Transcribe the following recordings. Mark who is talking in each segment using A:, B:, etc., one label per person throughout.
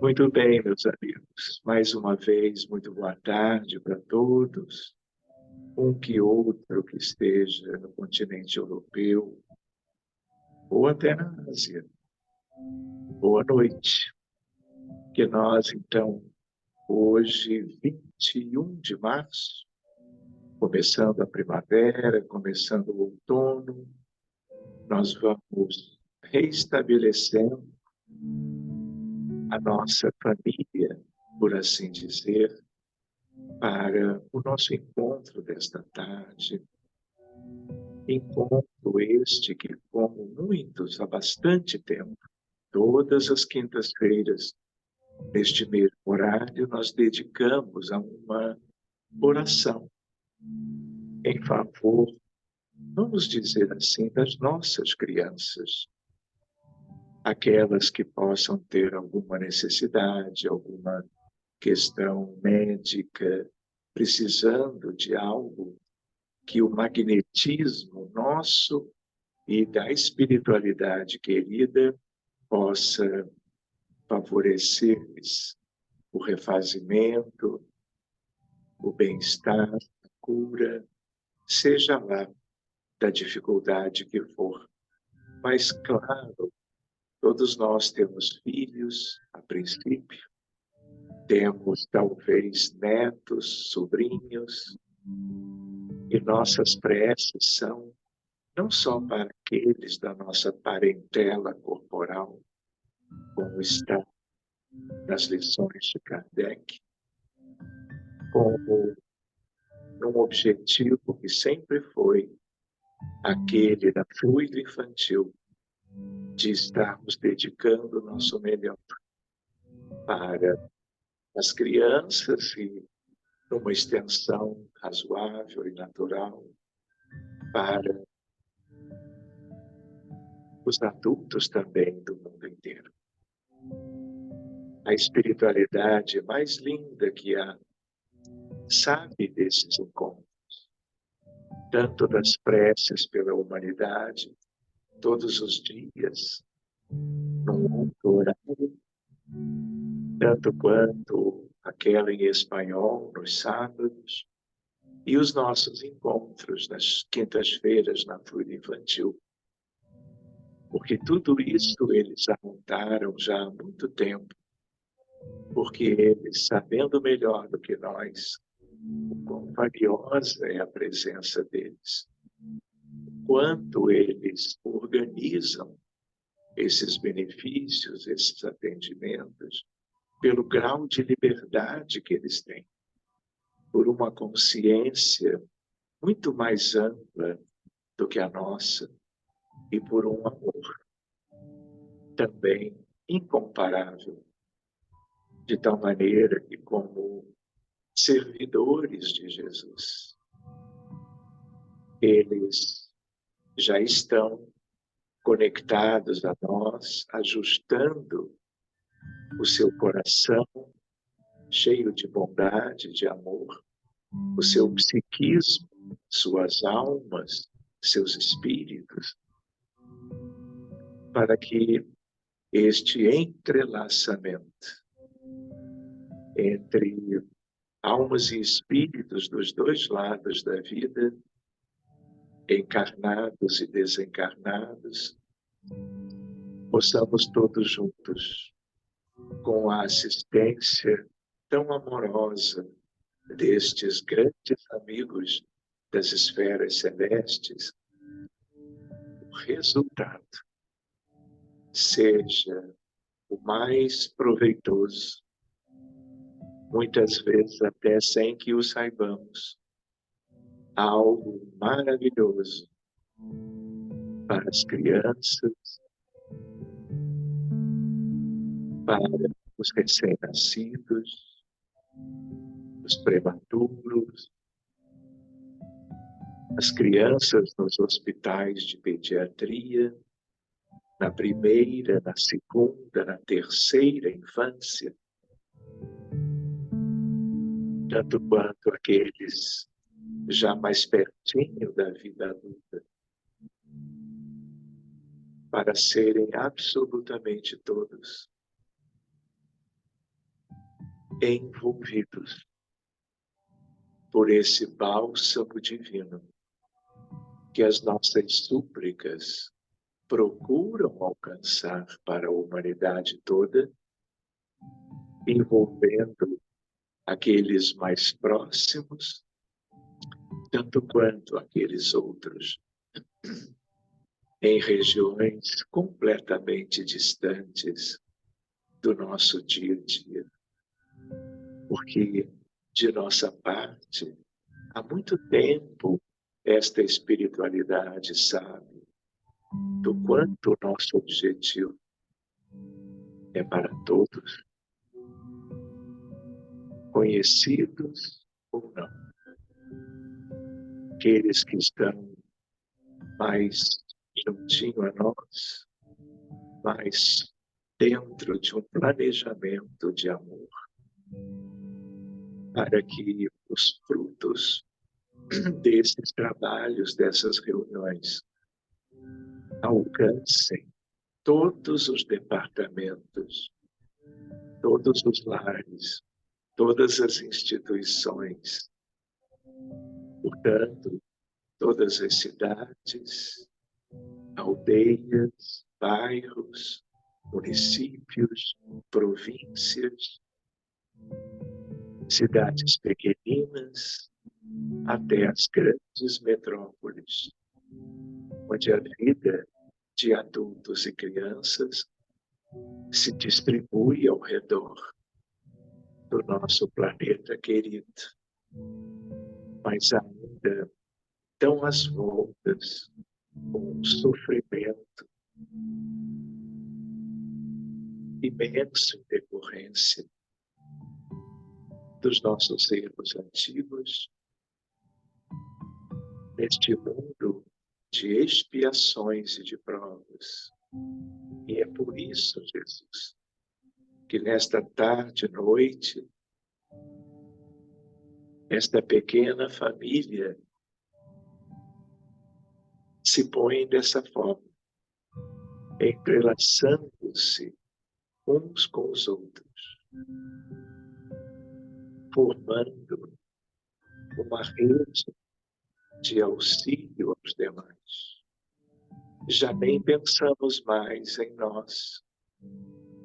A: Muito bem, meus amigos. Mais uma vez, muito boa tarde para todos. Um que outro que esteja no continente europeu ou até na Ásia. Boa noite. Que nós, então, hoje, 21 de março, começando a primavera, começando o outono, nós vamos reestabelecendo a nossa família, por assim dizer, para o nosso encontro desta tarde. Encontro este que, como muitos há bastante tempo, todas as quintas-feiras, neste mesmo horário, nós dedicamos a uma oração em favor, vamos dizer assim, das nossas crianças, aquelas que possam ter alguma necessidade, alguma questão médica, precisando de algo que o magnetismo nosso e da espiritualidade querida possa favorecer-lhes o refazimento, o bem-estar, a cura, seja lá da dificuldade que for. Mas, claro, todos nós temos filhos, a princípio, temos talvez netos, sobrinhos, e nossas preces são não só para aqueles da nossa parentela corporal, como está nas lições de Kardec, como num objetivo que sempre foi aquele da fluido infantil, de estarmos dedicando o nosso melhor para as crianças e, numa extensão razoável e natural, para os adultos também do mundo inteiro. A espiritualidade mais linda que há sabe desses encontros, tanto das preces pela humanidade, todos os dias, num outro horário, tanto quanto aquela em espanhol, nos sábados, e os nossos encontros nas quintas-feiras na Fluida Infantil. Porque tudo isso eles apontaram já há muito tempo, porque eles, sabendo melhor do que nós, o quão valiosa é a presença deles, quanto eles organizam esses benefícios, esses atendimentos, pelo grau de liberdade que eles têm, por uma consciência muito mais ampla do que a nossa e por um amor também incomparável, de tal maneira que, como servidores de Jesus, eles já estão conectados a nós, ajustando o seu coração cheio de bondade, de amor, o seu psiquismo, suas almas, seus espíritos, para que este entrelaçamento entre almas e espíritos dos dois lados da vida, encarnados e desencarnados, possamos todos juntos, com a assistência tão amorosa destes grandes amigos das esferas celestes, o resultado seja o mais proveitoso, muitas vezes até sem que o saibamos, algo maravilhoso para as crianças, para os recém-nascidos, os prematuros, as crianças nos hospitais de pediatria, na primeira, na segunda, na terceira infância, tanto quanto aqueles já mais pertinho da vida adulta, para serem absolutamente todos envolvidos por esse bálsamo divino que as nossas súplicas procuram alcançar para a humanidade toda, envolvendo aqueles mais próximos, tanto quanto aqueles outros, em regiões completamente distantes do nosso dia a dia. Porque, de nossa parte, há muito tempo, esta espiritualidade sabe do quanto o nosso objetivo é para todos, conhecidos ou não. Aqueles que estão mais juntinho a nós, mais dentro de um planejamento de amor, para que os frutos desses trabalhos, dessas reuniões, alcancem todos os departamentos, todos os lares, todas as instituições, portanto, todas as cidades, aldeias, bairros, municípios, províncias, cidades pequeninas, até as grandes metrópoles, onde a vida de adultos e crianças se distribui ao redor do nosso planeta querido, mas ainda dão as voltas com um sofrimento imenso em decorrência dos nossos erros antigos, neste mundo de expiações e de provas. E é por isso, Jesus, que nesta tarde e noite, esta pequena família se põe dessa forma, entrelaçando-se uns com os outros, formando uma rede de auxílio aos demais. Já nem pensamos mais em nós,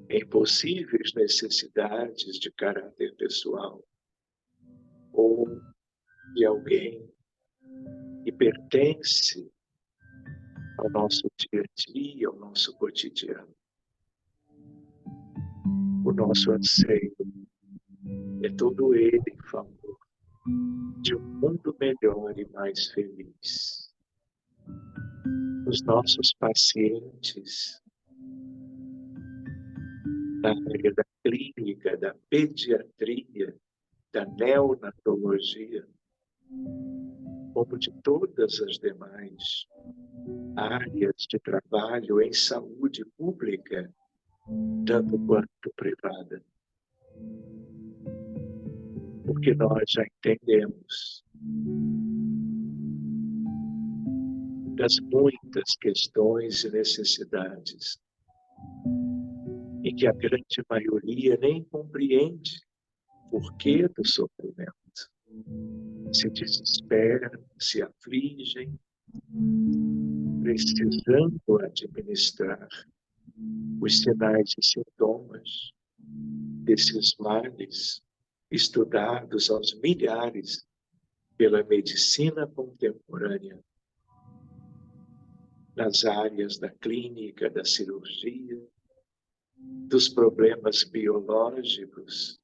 A: em possíveis necessidades de caráter pessoal, ou de alguém que pertence ao nosso dia a dia, ao nosso cotidiano. O nosso anseio é todo ele em favor de um mundo melhor e mais feliz. Os nossos pacientes da área da clínica, da pediatria, da neonatologia, como de todas as demais áreas de trabalho em saúde pública, tanto quanto privada. Porque nós já entendemos das muitas questões e necessidades e que a grande maioria nem compreende o porquê do sofrimento. Se desesperam, se afligem, precisando administrar os sinais e sintomas desses males estudados aos milhares pela medicina contemporânea, nas áreas da clínica, da cirurgia, dos problemas biológicos,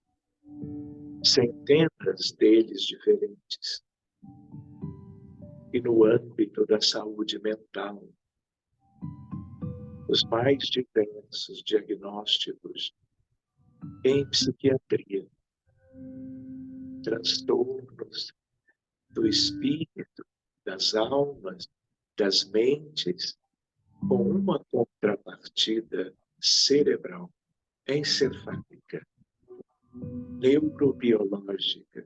A: centenas deles diferentes, e no âmbito da saúde mental, os mais diversos diagnósticos em psiquiatria, transtornos do espírito, das almas, das mentes, com uma contrapartida cerebral, encefálica, neurobiológica.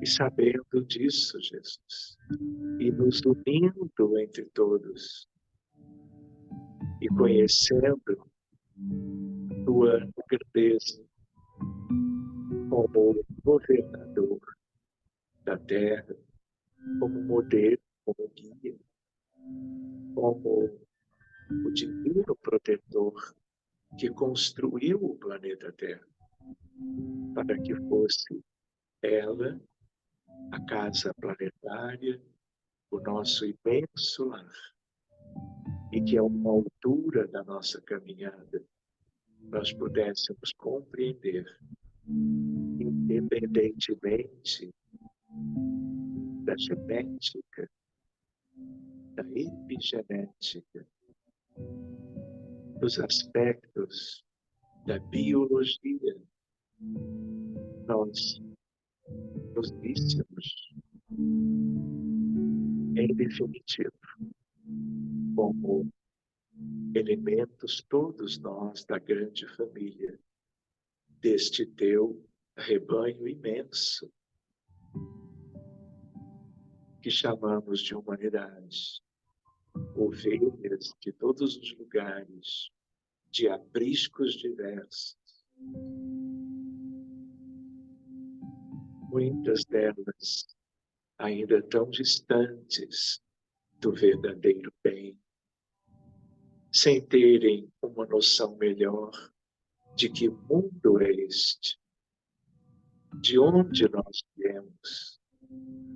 A: E sabendo disso, Jesus, e nos unindo entre todos, e conhecendo tua grandeza como governador da Terra, como modelo, como guia, como o divino protetor que construiu o planeta Terra para que fosse ela a casa planetária, o nosso imenso lar, e que a uma altura da nossa caminhada nós pudéssemos compreender, independentemente da genética, da epigenética, dos aspectos da biologia, nós nos víssemos, em definitivo, como elementos todos nós da grande família, deste teu rebanho imenso, que chamamos de humanidade, ovelhas de todos os lugares, de apriscos diversos. Muitas delas ainda tão distantes do verdadeiro bem, sem terem uma noção melhor de que mundo é este, de onde nós viemos,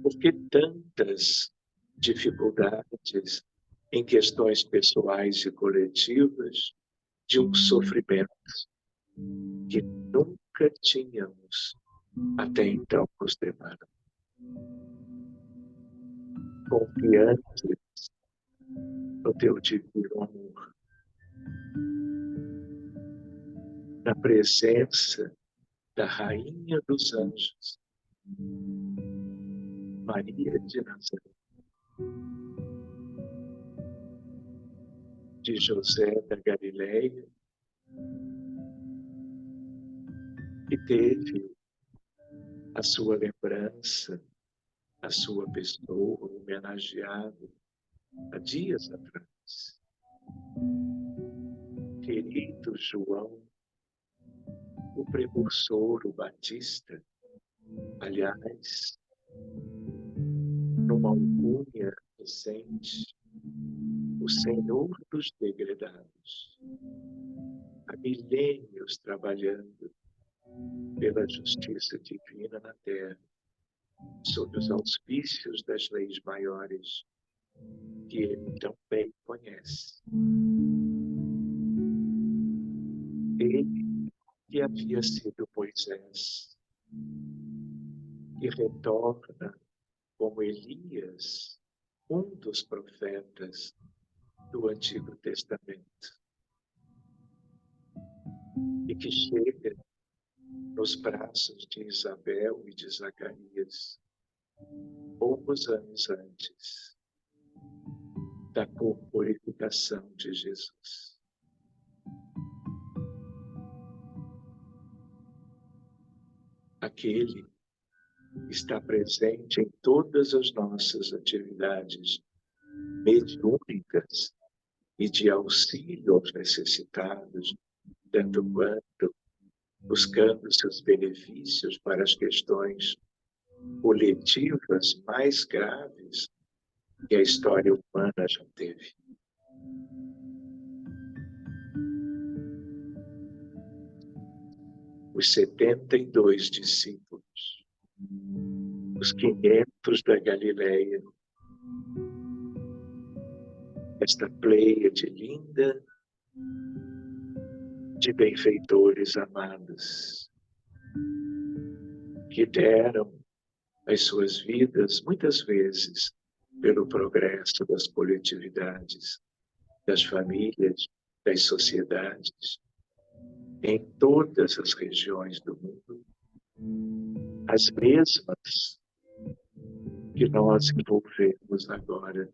A: por que tantas dificuldades em questões pessoais e coletivas de um sofrimento que nunca tínhamos até então nos deparado. Confiantes no teu divino amor, na presença da Rainha dos Anjos, Maria de Nazaré, de José da Galileia, que teve a sua lembrança, a sua pessoa homenageada há dias atrás. Querido João, o precursor, o Batista, aliás, numa alcunha recente, o Senhor dos degredados, há milênios trabalhando pela justiça divina na Terra, sob os auspícios das leis maiores, que ele tão bem conhece. Ele que havia sido Moisés, que retorna como Elias, um dos profetas do Antigo Testamento, e que chega nos braços de Isabel e de Zacarias, poucos anos antes da corporificação de Jesus. Aquele que está presente em todas as nossas atividades mediúnicas e de auxílio aos necessitados, tanto quanto buscando seus benefícios para as questões coletivas mais graves que a história humana já teve. Os 72 discípulos, os 500 da Galileia, esta pleiade linda de benfeitores amados, que deram as suas vidas, muitas vezes, pelo progresso das coletividades, das famílias, das sociedades, em todas as regiões do mundo, as mesmas que nós envolvemos agora.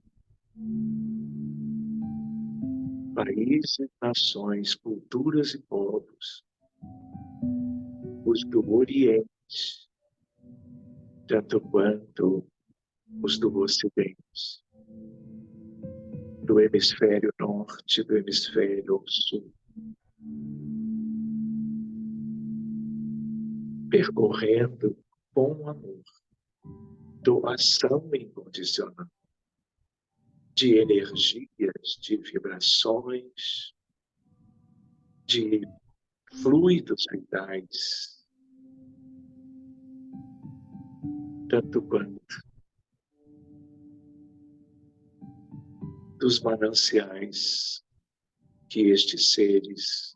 A: Países, nações, culturas e povos, os do Oriente, tanto quanto os do Ocidente, do hemisfério norte, do hemisfério sul, percorrendo com amor, doação incondicional de energias, de vibrações, de fluidos vitais, tanto quanto dos mananciais que estes seres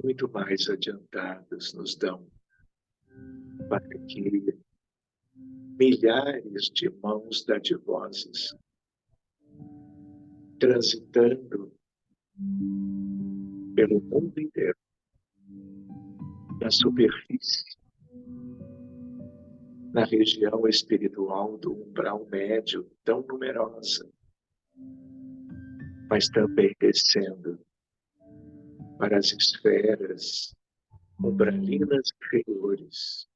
A: muito mais adiantados nos dão, para que milhares de mãos dadivosas, transitando pelo mundo inteiro, na superfície, na região espiritual do umbral médio, tão numerosa, mas também descendo para as esferas umbralinas inferiores,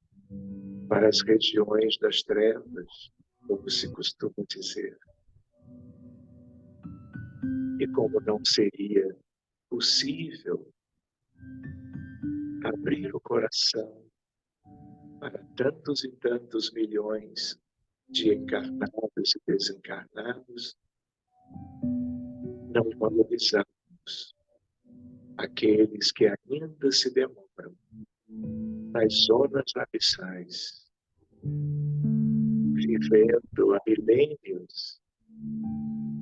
A: para as regiões das trevas, como se costuma dizer. E como não seria possível abrir o coração para tantos e tantos milhões de encarnados e desencarnados, não valorizamos aqueles que ainda se demoram nas zonas abissais, vivendo há milênios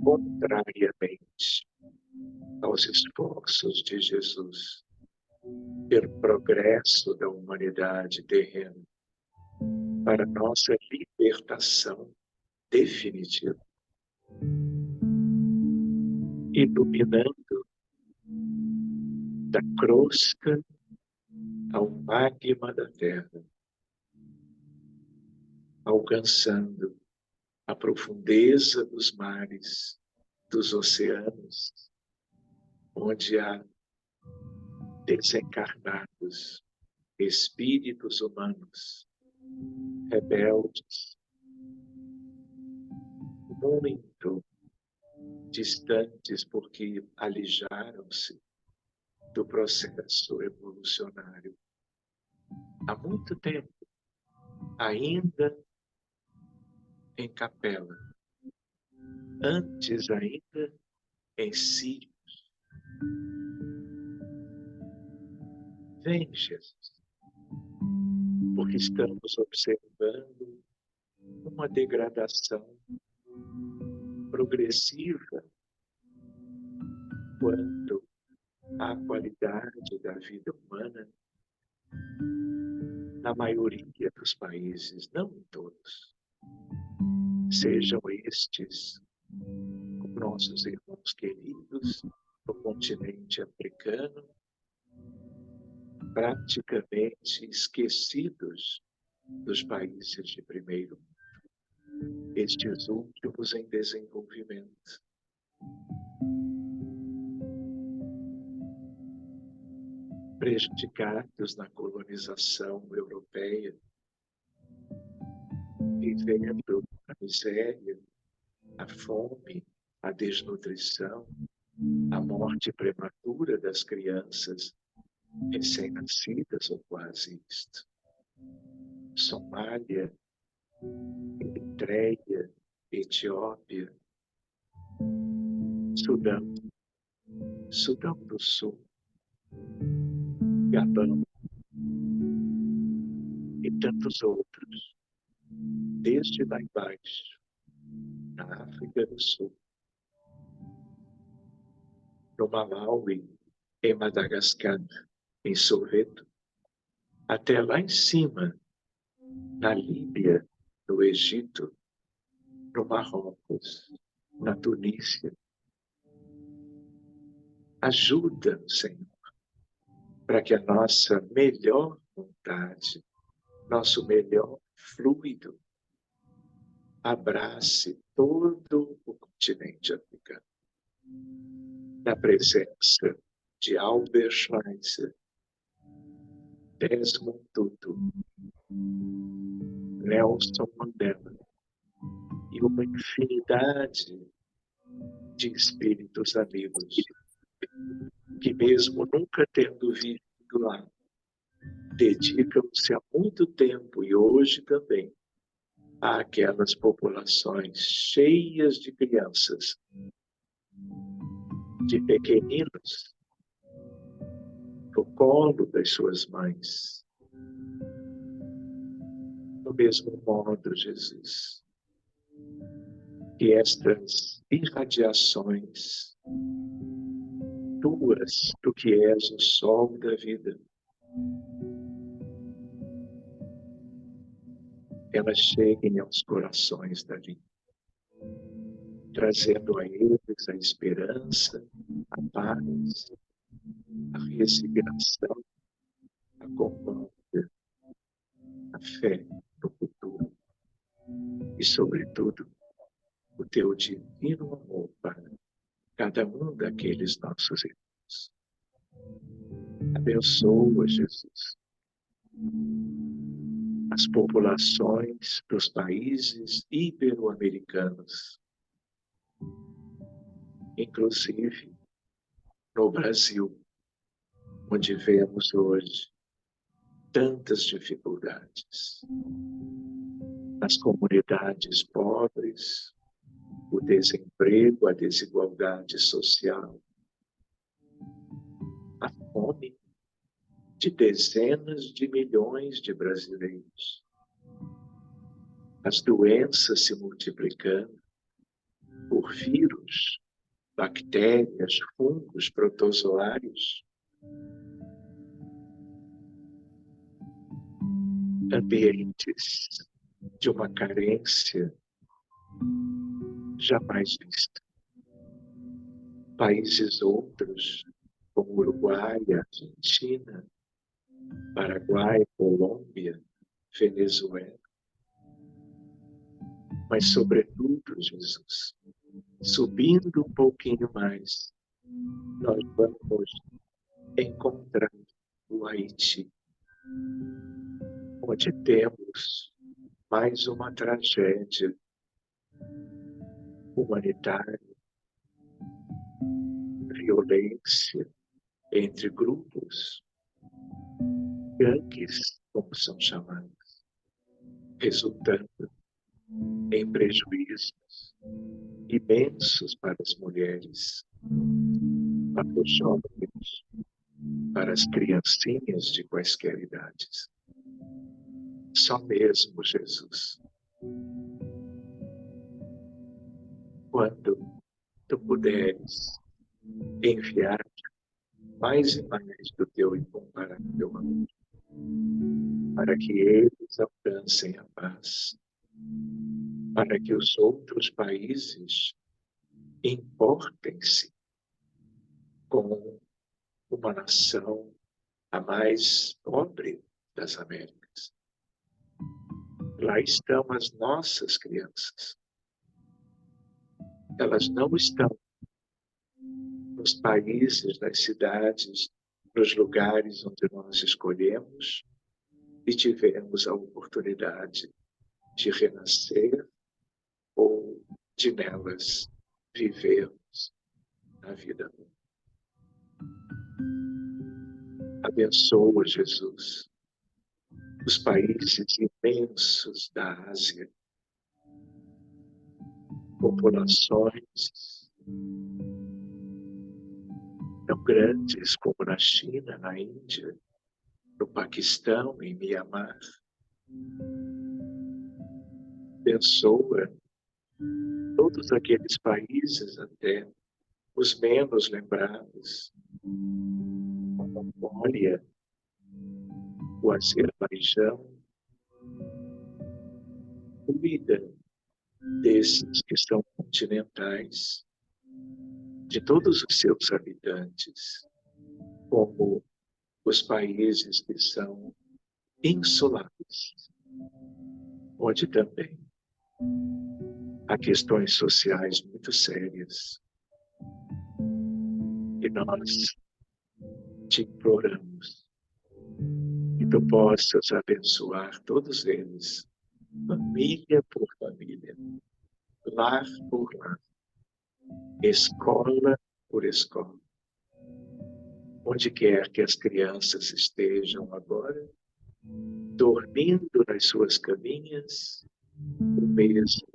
A: contrariamente aos esforços de Jesus pelo progresso da humanidade terrena para nossa libertação definitiva, iluminando da crosta ao magma da terra, alcançando a profundeza dos mares, dos oceanos, onde há desencarnados, espíritos humanos, rebeldes, muito distantes porque alijaram-se do processo evolucionário. Há muito tempo, ainda em capela, antes ainda em si. Vem, Jesus, porque estamos observando uma degradação progressiva quanto à qualidade da vida humana na maioria dos países, não em todos. Sejam estes nossos irmãos queridos no continente africano, praticamente esquecidos dos países de primeiro mundo, estes últimos em desenvolvimento. Prejudicados na colonização europeia, vivendo a miséria, a fome, a desnutrição, a morte prematura das crianças recém-nascidas ou quase isto. Somália, Eritreia, Etiópia, Sudão, Sudão do Sul, Gabão e tantos outros, desde lá embaixo, na África do Sul, no Malawi, em Madagascar, em Soweto, até lá em cima, na Líbia, no Egito, no Marrocos, na Tunísia. Ajuda, Senhor, para que a nossa melhor vontade, nosso melhor fluido, abrace todo o continente africano. Na presença de Albert Schweitzer, Desmond Tutu, Nelson Mandela e uma infinidade de espíritos amigos que, mesmo nunca tendo vivido lá, dedicam-se há muito tempo e hoje também àquelas populações cheias de crianças, de pequeninos, no colo das suas mães. Do mesmo modo, Jesus, que estas irradiações tuas, tu que és o sol da vida, elas cheguem aos corações dali, trazendo a eles a esperança, a paz, a resignação, a companhia, a fé no futuro e, sobretudo, o teu divino amor para cada um daqueles nossos irmãos. Abençoa, Jesus, as populações dos países ibero-americanos, inclusive no Brasil, onde vemos hoje tantas dificuldades. Nas comunidades pobres, o desemprego, a desigualdade social, a fome de dezenas de milhões de brasileiros, as doenças se multiplicando por vírus, bactérias, fungos, protozoários, ambientes de uma carência jamais vista. Países outros, como Uruguai, Argentina, Paraguai, Colômbia, Venezuela. Mas, sobretudo, Jesus, subindo um pouquinho mais, nós vamos encontrar o Haiti, onde temos mais uma tragédia humanitária, violência entre grupos, gangues, como são chamados, resultando em prejuízos imensos para as mulheres, para os jovens, para as criancinhas de quaisquer idades. Só mesmo, Jesus, quando tu puderes enviar mais e mais do teu incomparável amor, para que eles alcancem a paz, para que os outros países importem-se com uma nação a mais pobre das Américas. Lá estão as nossas crianças. Elas não estão nos países, nas cidades, nos lugares onde nós escolhemos e tivemos a oportunidade de renascer ou de nelas vivermos a vida. Abençoa, Jesus, os países imensos da Ásia, populações tão grandes como na China, na Índia, no Paquistão, em Mianmar. Abençoa todos aqueles países, até os menos lembrados, a Mongólia, o Azerbaijão. Cuida desses que são continentais, de todos os seus habitantes, como os países que são insulares, onde também há questões sociais muito sérias. E nós te imploramos que tu possas abençoar todos eles, família por família, lar por lar, escola por escola. Onde quer que as crianças estejam agora, dormindo nas suas caminhas, ou mesmo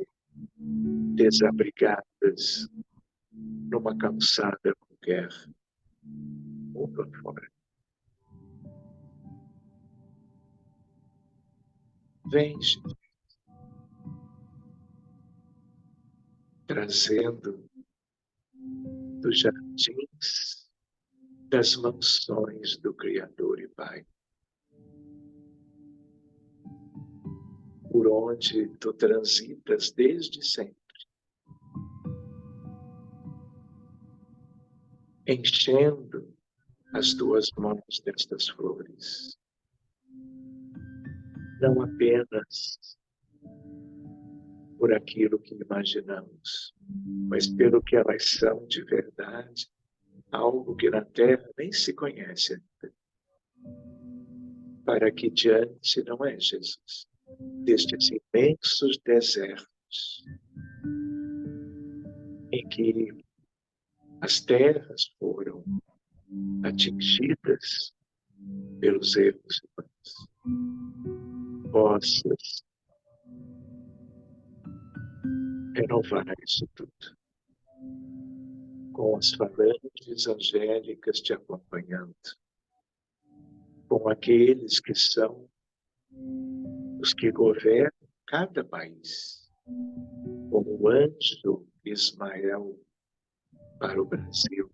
A: desabrigadas numa calçada qualquer, ou lá fora. Vem, Jesus, trazendo dos jardins das mansões do Criador e Pai, por onde tu transitas desde sempre, enchendo as tuas mãos destas flores, não apenas por aquilo que imaginamos, mas pelo que elas são de verdade, algo que na Terra nem se conhece ainda. Para que diante, não é, Jesus, destes imensos desertos, em que as terras foram atingidas pelos erros humanos, possas renovar isso tudo, com as falanges angélicas te acompanhando, com aqueles que são os que governam cada país, como o anjo Ismael para o Brasil,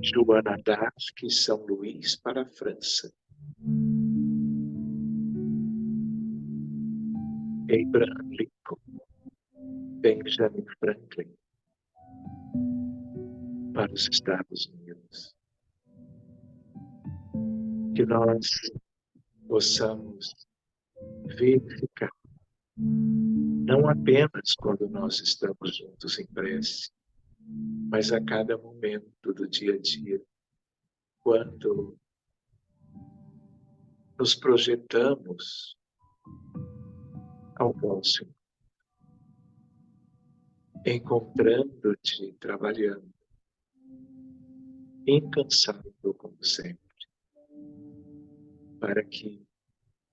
A: Joana d'Arc e São Luís para a França, Abraham Lincoln, Benjamin Franklin para os Estados Unidos. Que nós possamos verificar, não apenas quando nós estamos juntos em prece, mas a cada momento do dia a dia, quando nos projetamos ao próximo, encontrando-te, trabalhando, incansável como sempre, para que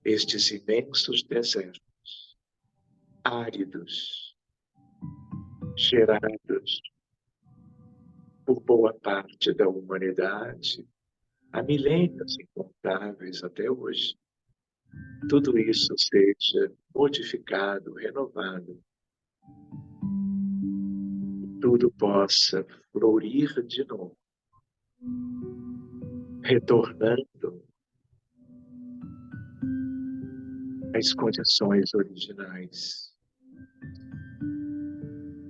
A: estes imensos desertos, áridos, gerados por boa parte da humanidade, há milênios incontáveis até hoje, tudo isso seja modificado, renovado, tudo possa florir de novo, retornando às condições originais,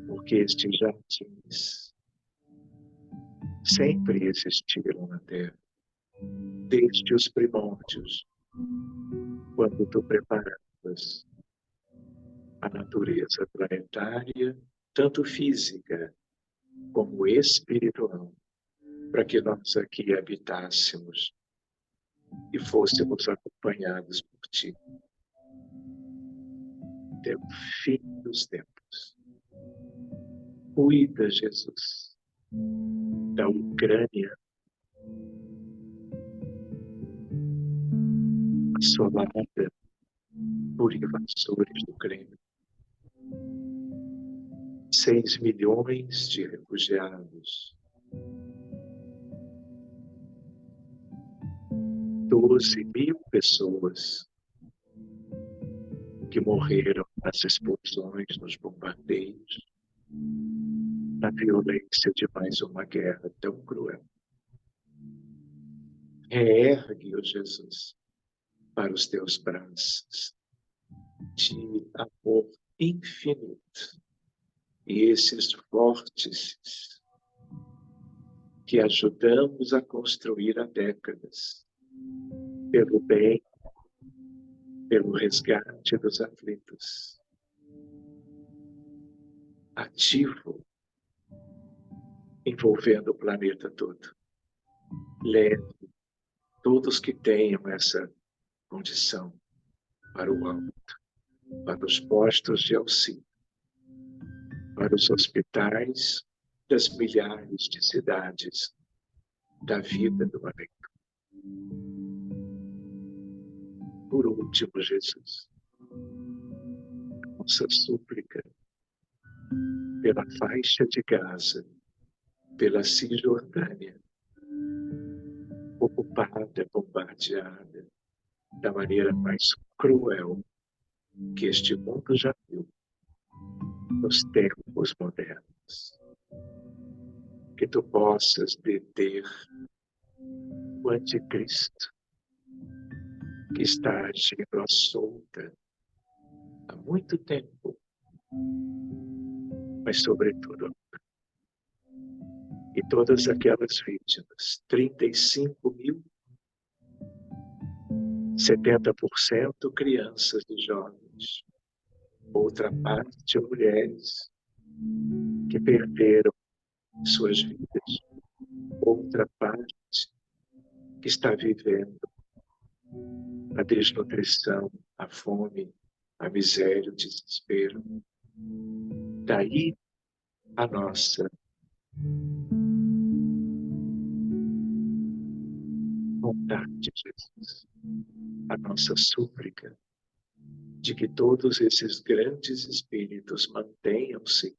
A: porque estes jardins sempre existiram na Terra, desde os primórdios, quando tu preparavas a natureza planetária, tanto física como espiritual, para que nós aqui habitássemos e fôssemos acompanhados por ti até o fim dos tempos. Cuida, Jesus, da Ucrânia, assolada por invasores do Kremlin. 6 milhões de refugiados, 12 mil pessoas que morreram nas explosões, nos bombardeios, na violência de mais uma guerra tão cruel. Reergue, ó Jesus, para os teus braços de amor infinito e esses vórtices que ajudamos a construir há décadas, pelo bem, pelo resgate dos aflitos. Ativo, envolvendo o planeta todo. Leve todos que tenham essa condição para o alto, para os postos de auxílio, para os hospitais das milhares de cidades da vida do além. por último, Jesus, nossa súplica pela faixa de Gaza, pela Cisjordânia, ocupada, bombardeada, da maneira mais cruel que este mundo já viu nos tempos modernos. Que tu possas deter o anticristo que está agindo à solta há muito tempo, mas sobretudo, e todas aquelas vítimas, 35 mil, 70% crianças e jovens, outra parte mulheres que perderam suas vidas, outra parte que está vivendo a desnutrição, a fome, a miséria, o desespero. Daí a nossa vontade, Jesus, a nossa súplica de que todos esses grandes espíritos mantenham-se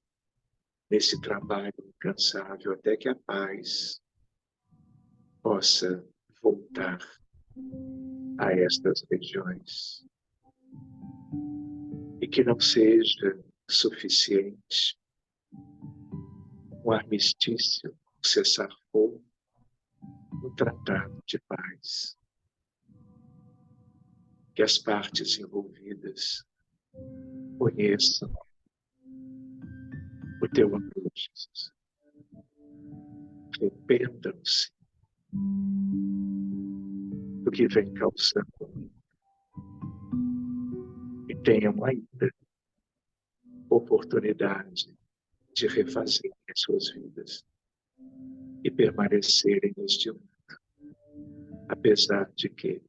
A: nesse trabalho incansável até que a paz possa voltar a estas regiões. E que não seja suficiente um armistício, um cessar-fogo, um tratado de paz. Que as partes envolvidas conheçam o teu amor, Jesus. Arrependam-se do que vem causando e tenham ainda oportunidade de refazerem as suas vidas e permanecerem neste mundo, apesar de que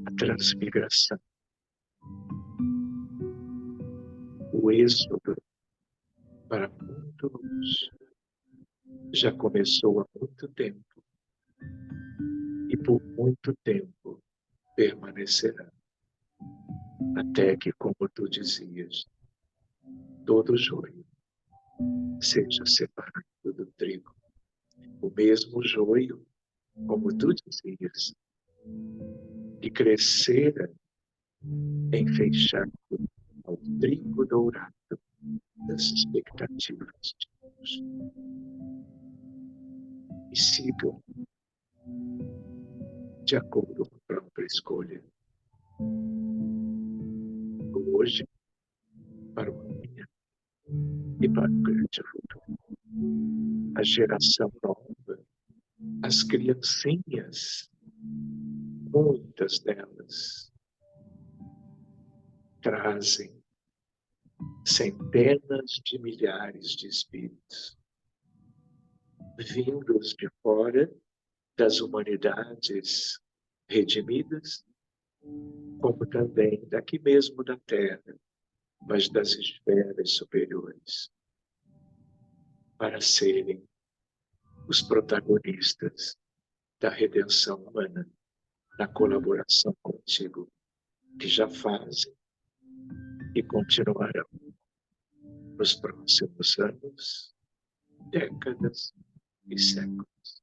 A: a transmigração, o êxodo para muito longe já começou há muito tempo e por muito tempo permanecerá, até que, como tu dizias, todo joio seja separado do trigo. O mesmo joio, como tu dizias, que crescera enfeixado ao trigo dourado das expectativas de Deus. E sigam de acordo com a própria escolha. Hoje, para o amanhã e para o grande futuro. A geração nova, as criancinhas, muitas delas, trazem centenas de milhares de espíritos vindos de fora das humanidades redimidas, como também daqui mesmo da Terra, mas das esferas superiores, para serem os protagonistas da redenção humana, na colaboração contigo, que já fazem e continuarão nos próximos anos, décadas e séculos.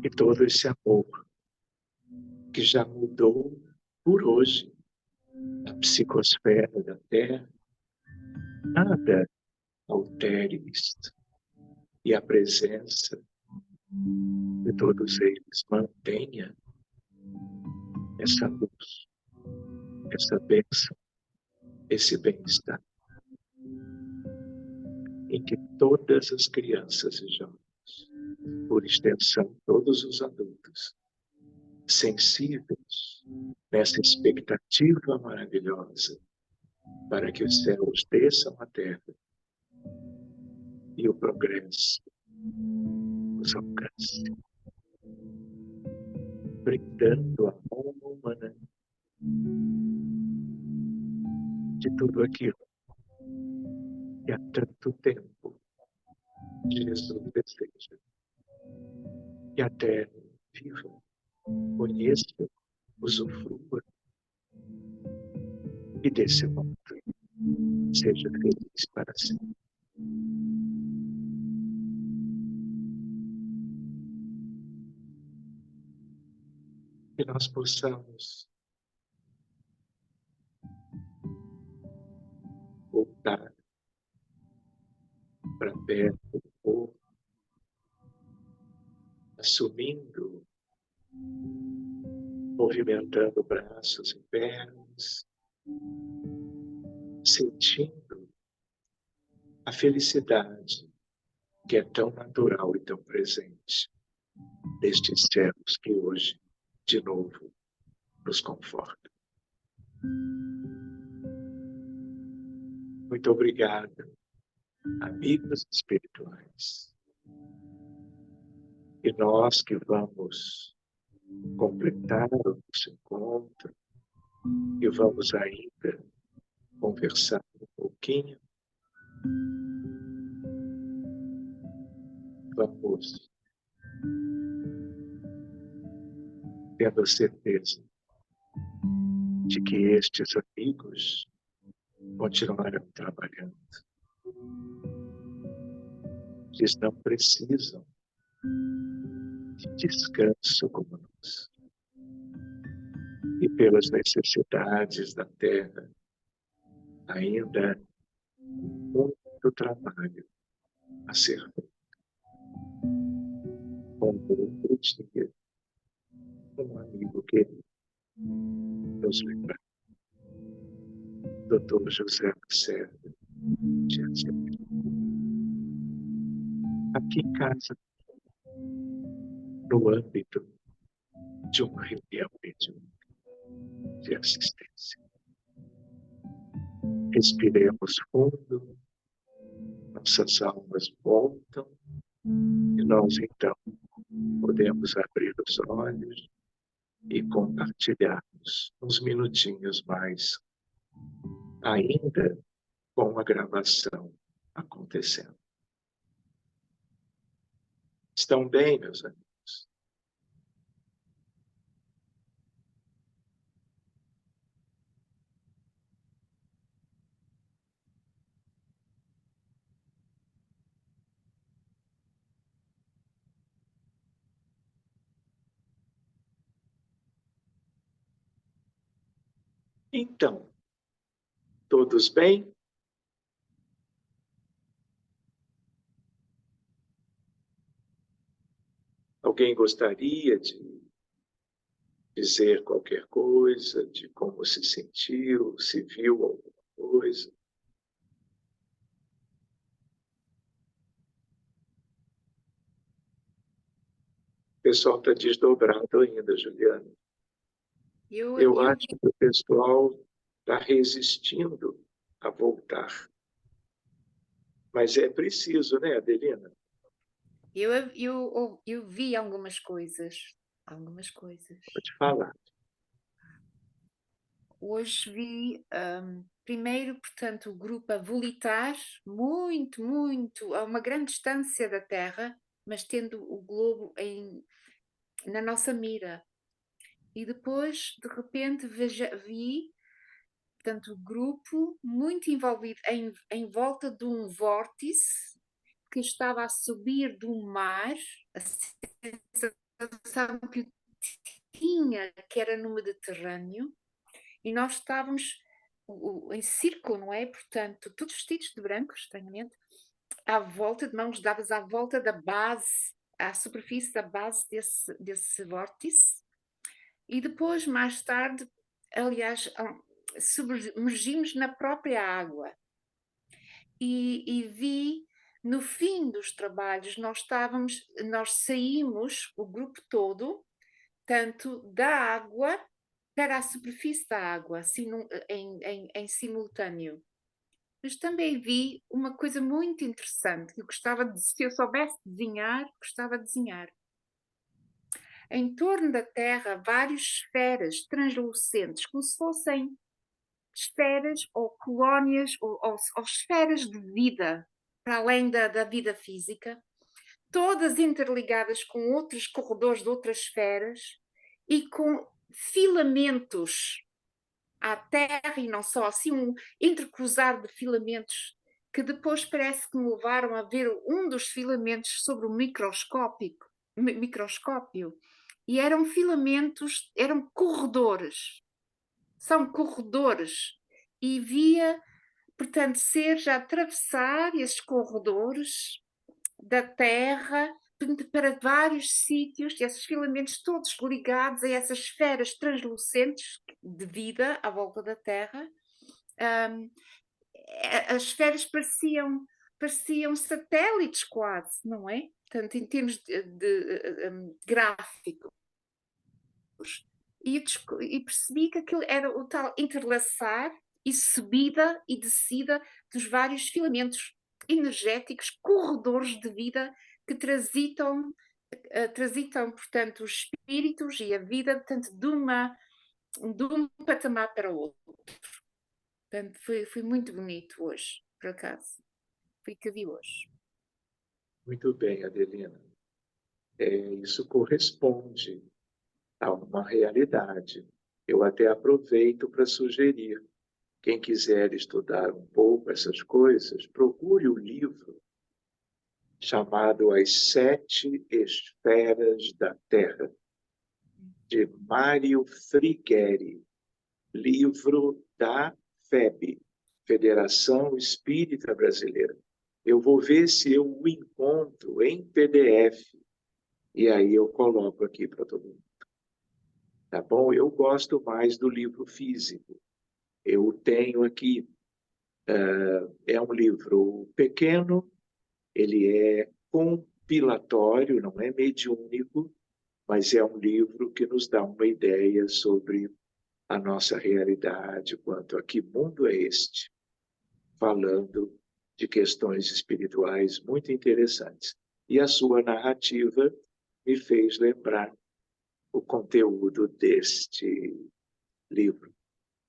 A: E todo esse amor que já mudou por hoje a psicosfera da Terra, nada altere isto. E a presença de todos eles mantenha essa luz, essa bênção, esse bem-estar, em que todas as crianças e jovens, por extensão todos os adultos, sensíveis nessa expectativa maravilhosa para que os céus desçam à terra e o progresso os alcance, brindando a alma humana de tudo aquilo que há tanto tempo Jesus deseja que a terra viva, conheça, usufrua e desse mundo seja feliz para sempre. Que nós possamos voltar para perto do povo, assumindo, movimentando braços e pernas, sentindo a felicidade que é tão natural e tão presente destes céus que hoje, de novo, nos confortam. Muito obrigado, amigos espirituais. E nós que vamos completar o nosso encontro e vamos ainda conversar um pouquinho, vamos tendo a certeza de que estes amigos continuarão trabalhando. Eles não precisam de descanso como nós. E pelas necessidades da Terra, ainda muito trabalho a ser feito. Como outro dia, um amigo querido nos lembra, Dr. José Lacerda, de Azevedo. Aqui em casa, no âmbito de uma reunião de assistência. Respiremos fundo, nossas almas voltam e nós então podemos abrir os olhos e compartilharmos uns minutinhos mais, ainda com a gravação acontecendo. Estão bem, meus amigos? Então, todos bem? Alguém gostaria de dizer qualquer coisa, de como se sentiu, se viu alguma coisa? O pessoal está desdobrado ainda, Juliana. Eu acho que o pessoal está resistindo a voltar. Mas é preciso, né, Adelina?
B: Eu vi algumas coisas.
A: Pode falar.
B: Hoje vi, primeiro, portanto, o grupo a volitar muito, a uma grande distância da Terra, mas tendo o globo na nossa mira. E depois, de repente, vi, portanto, o grupo muito envolvido em volta de um vórtice que estava a subir do mar, a sensação que tinha que era no Mediterrâneo, e nós estávamos em círculo, não é? Portanto, todos vestidos de branco, estranhamente, à volta, de mãos dadas à volta da base, à superfície da base desse vórtice. E depois, mais tarde, aliás, submergimos na própria água. E vi, no fim dos trabalhos, nós saímos, o grupo todo, tanto da água para a superfície da água, assim, em simultâneo. Mas também vi uma coisa muito interessante, que eu gostava de, se eu soubesse desenhar, gostava de desenhar. Em torno da Terra, várias esferas translucentes, como se fossem esferas ou colónias ou esferas de vida, para além da vida física, todas interligadas com outros corredores de outras esferas e com filamentos à Terra e não só, assim um entrecruzar de filamentos que depois parece que me levaram a ver um dos filamentos sobre o microscópio e eram filamentos, eram corredores, são corredores e via, portanto, seres a atravessar esses corredores da Terra para vários sítios, esses filamentos todos ligados a essas esferas translucentes de vida à volta da Terra. As esferas pareciam satélites quase, não é? Portanto, em termos de gráficos. E percebi que aquilo era o tal interlaçar e subida e descida dos vários filamentos energéticos, corredores de vida que transitam, portanto, os espíritos e a vida, portanto, de um patamar para o outro. Portanto, foi muito bonito hoje, por acaso. Foi o que eu vi hoje.
A: Muito bem, Adelina. Isso corresponde a uma realidade. Eu até aproveito para sugerir, quem quiser estudar um pouco essas coisas, procure o livro chamado As Sete Esferas da Terra, de Mário Frigeri, livro da FEB, Federação Espírita Brasileira. Eu vou ver se eu o encontro em PDF, e aí eu coloco aqui para todo mundo. Tá bom? Eu gosto mais do livro físico. Eu tenho aqui, é um livro pequeno, ele é compilatório, não é mediúnico, mas é um livro que nos dá uma ideia sobre a nossa realidade, quanto a que mundo é este, falando de questões espirituais muito interessantes. E a sua narrativa me fez lembrar o conteúdo deste livro,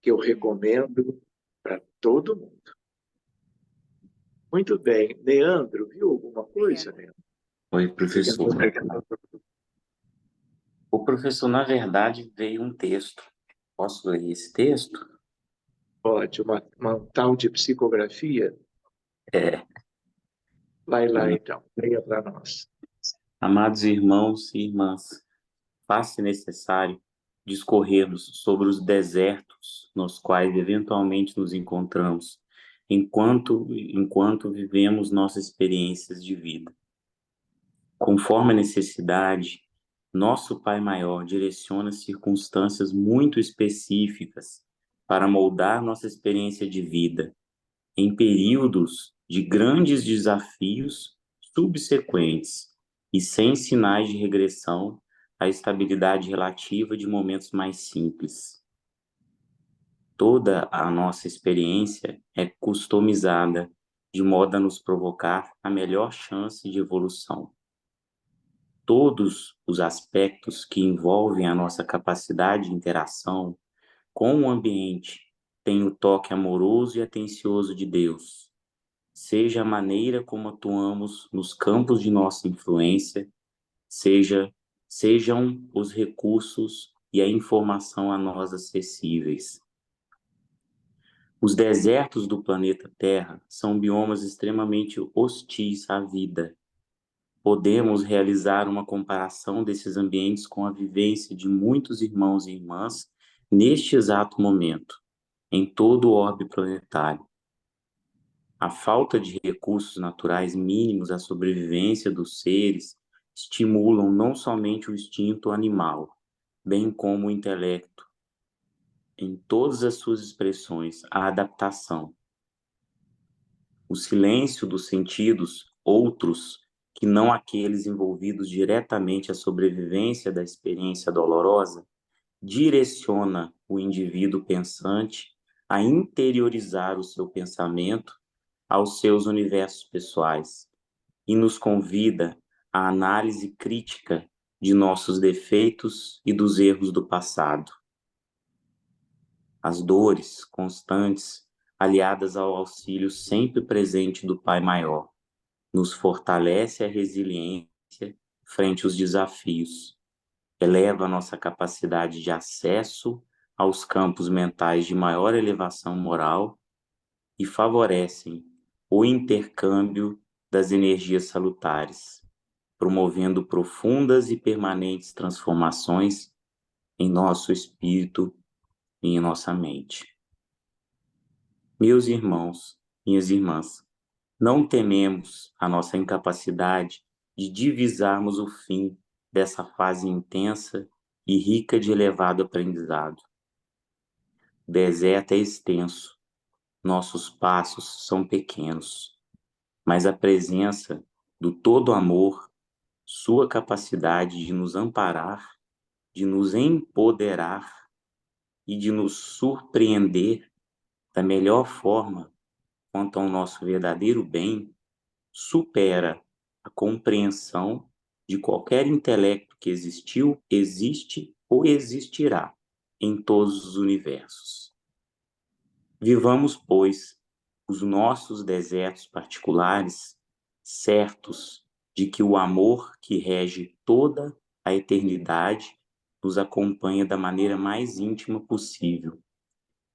A: que eu recomendo para todo mundo. Muito bem. Leandro, viu alguma coisa, Leandro?
C: Oi, professor. O professor, na verdade, veio um texto. Posso ler esse texto?
A: Pode, uma tal de psicografia? Vai lá, então. Leia para nós.
C: Amados irmãos e irmãs, faz-se necessário discorrermos sobre os desertos nos quais eventualmente nos encontramos, enquanto vivemos nossas experiências de vida. Conforme a necessidade, nosso Pai Maior direciona circunstâncias muito específicas para moldar nossa experiência de vida em períodos de grandes desafios subsequentes e sem sinais de regressão à estabilidade relativa de momentos mais simples. Toda a nossa experiência é customizada de modo a nos provocar a melhor chance de evolução. Todos os aspectos que envolvem a nossa capacidade de interação com o ambiente têm o toque amoroso e atencioso de Deus, seja a maneira como atuamos nos campos de nossa influência, sejam os recursos e a informação a nós acessíveis. Os desertos do planeta Terra são biomas extremamente hostis à vida. Podemos realizar uma comparação desses ambientes com a vivência de muitos irmãos e irmãs neste exato momento, em todo o orbe planetário. A falta de recursos naturais mínimos à sobrevivência dos seres estimulam não somente o instinto animal, bem como o intelecto, em todas as suas expressões, a adaptação. O silêncio dos sentidos, outros que não aqueles envolvidos diretamente à sobrevivência da experiência dolorosa, direciona o indivíduo pensante a interiorizar o seu pensamento aos seus universos pessoais e nos convida à análise crítica de nossos defeitos e dos erros do passado. As dores constantes, aliadas ao auxílio sempre presente do Pai Maior, nos fortalece a resiliência frente aos desafios, eleva a nossa capacidade de acesso aos campos mentais de maior elevação moral e favorecem o intercâmbio das energias salutares, promovendo profundas e permanentes transformações em nosso espírito e em nossa mente. Meus irmãos, minhas irmãs, não tememos a nossa incapacidade de divisarmos o fim dessa fase intensa e rica de elevado aprendizado. O deserto é extenso, nossos passos são pequenos, mas a presença do todo amor, sua capacidade de nos amparar, de nos empoderar e de nos surpreender da melhor forma quanto ao nosso verdadeiro bem, supera a compreensão de qualquer intelecto que existiu, existe ou existirá em todos os universos. Vivamos, pois, os nossos desertos particulares, certos de que o amor que rege toda a eternidade nos acompanha da maneira mais íntima possível,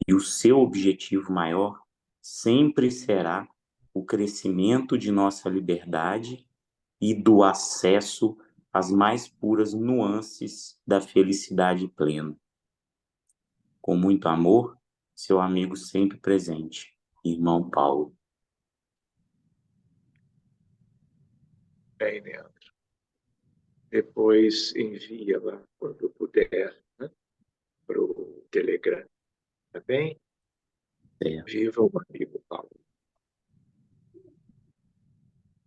C: e o seu objetivo maior sempre será o crescimento de nossa liberdade e do acesso às mais puras nuances da felicidade plena. Com muito amor, seu amigo sempre presente, irmão Paulo.
A: Bem, Leandro. Depois envia-la, quando puder, né, para o Telegram. Tá bem? Viva o amigo Paulo.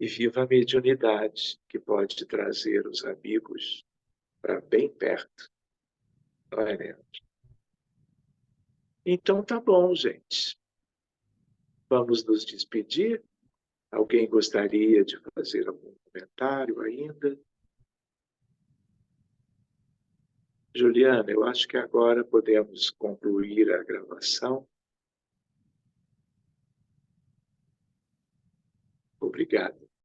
A: E viva a mediunidade, que pode trazer os amigos para bem perto. Não é, Leandro? Então tá bom, gente. Vamos nos despedir. Alguém gostaria de fazer algum comentário ainda? Juliana, eu acho que agora podemos concluir a gravação. Obrigado.